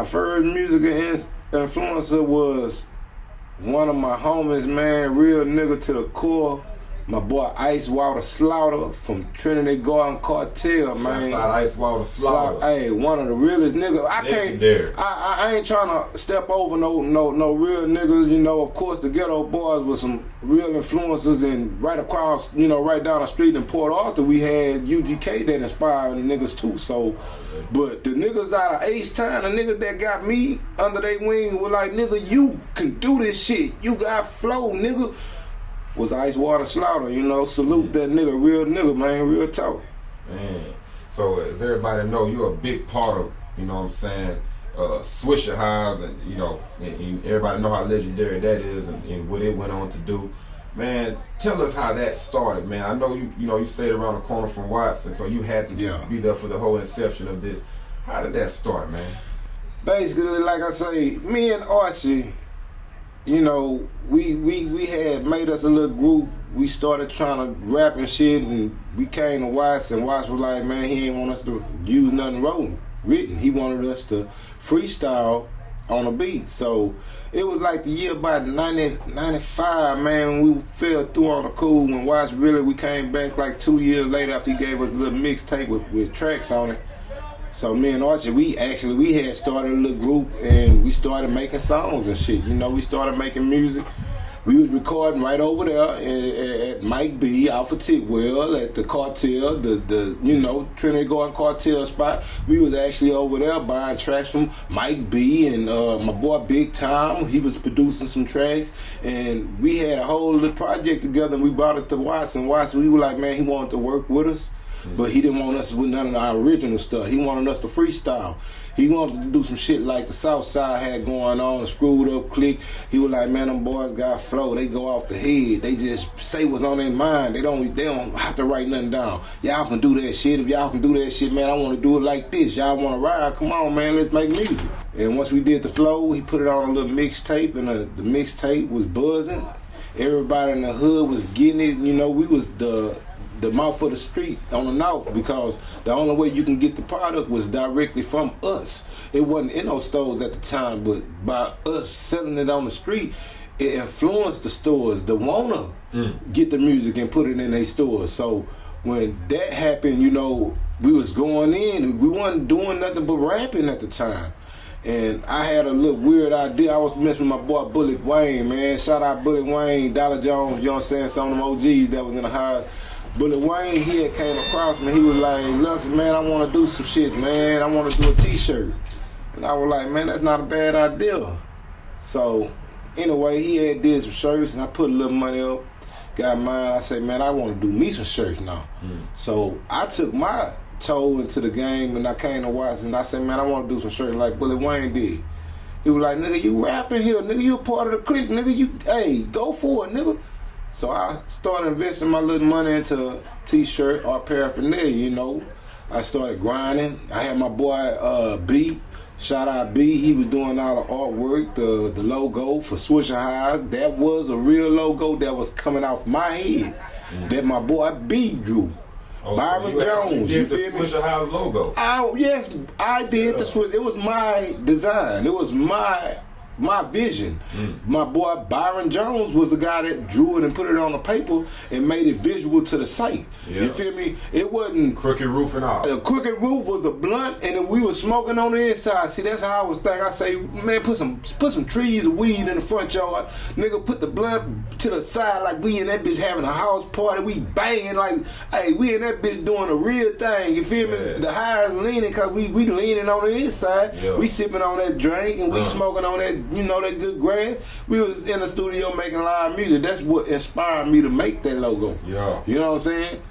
first musical influencer was one of my homies, man, real nigga to the core. My boy Ice Water Slaughter from Trinity Garden Cartel, man. Shout out Ice Water Slaughter. Hey, one of the realest niggas. I ain't trying to step over no real niggas. You know, of course, the Ghetto Boys was some real influences, and right across, you know, right down the street in Port Arthur, we had UGK that inspired niggas too. So, but the niggas out of H-Town, the niggas that got me under their wing were like, nigga, you can do this shit. You got flow, nigga. Was Ice Water Slaughter, you know, salute that nigga, real nigga, man, real talk. Man, so as everybody know, you're a big part of, you know what I'm saying, Swishahouse, and you know, and everybody know how legendary that is and what it went on to do. Man, tell us how that started, man. I know you stayed around the corner from Watson, so you had to be there for the whole inception of this. How did that start, man? Basically, like I say, me and Archie, you know, we had made us a little group. We started trying to rap and shit, and we came to Watts, and Watts was like, man, he ain't want us to use nothing written. He wanted us to freestyle on a beat. So it was like the year about 90, 95, man, we fell through on the cool. When Watts we came back like 2 years later after he gave us a little mixtape with tracks on it. So me and Archie, we had started a little group, and we started making songs and shit. You know, we started making music. We was recording right over there at Mike B, Alpha Tidwell, at the cartel, the you know, Trinity Garden cartel spot. We was actually over there buying tracks from Mike B and my boy Big Tom. He was producing some tracks, and we had a whole little project together, and we brought it to Watts. And Watts, we were like, man, he wanted to work with us. But he didn't want us with none of our original stuff. He wanted us to freestyle. He wanted to do some shit like the South Side had going on, a screwed up clique. He was like, man, them boys got flow. They go off the head. They just say what's on their mind. They don't have to write nothing down. Y'all can do that shit. If y'all can do that shit, man, I want to do it like this. Y'all want to ride? Come on, man, let's make music. And once we did the flow, he put it on a little mixtape, and the mixtape was buzzing. Everybody in the hood was getting it. You know, we was the mouth of the street on the north, because the only way you can get the product was directly from us. It wasn't in those stores at the time, but by us selling it on the street, it influenced the stores to wanna get the music and put it in their stores. So when that happened, you know, we was going in, we wasn't doing nothing but rapping at the time. And I had a little weird idea. I was messing with my boy Bullet Wayne, man. Shout out Bullet Wayne, Dollar Jones, you know what I'm saying, some of them OGs that was in the house. Bullet Wayne, he had came across me. He was like, listen, man, I want to do some shit, man. I want to do a t-shirt. And I was like, man, that's not a bad idea. So, anyway, he had did some shirts, and I put a little money up, got mine. I said, man, I want to do me some shirts now. So, I took my toe into the game, and I came to Watts, and I said, man, I want to do some shirts like Bullet Wayne did. He was like, nigga, you rapping here. Nigga, you a part of the clique. Nigga, hey, go for it, nigga. So I started investing my little money into a t-shirt or paraphernalia, you know. I started grinding. I had my boy B, shout out B, he was doing all the artwork, the logo for Swishahouse. That was a real logo that was coming off my head that my boy B drew. Byron Jones, you feel me? Swishahouse logo. Yes, I did the Swish. It was my design. It was my vision. My boy Byron Jones was the guy that drew it and put it on the paper and made it visual to the site. You feel me? It wasn't crooked roof and all. The crooked roof was a blunt, and then we was smoking on the inside. See, that's how I was thinking. I say, man, put some trees of weed in the front yard. Nigga, put the blunt to the side like we in that bitch having a house party. We banging like, hey, we in that bitch doing a real thing. You feel me? The highs leaning because we leaning on the inside. We sipping on that drink, and we smoking on that, you know, that good grass. We was in the studio making live music. That's what inspired me to make that logo. You know what I'm saying?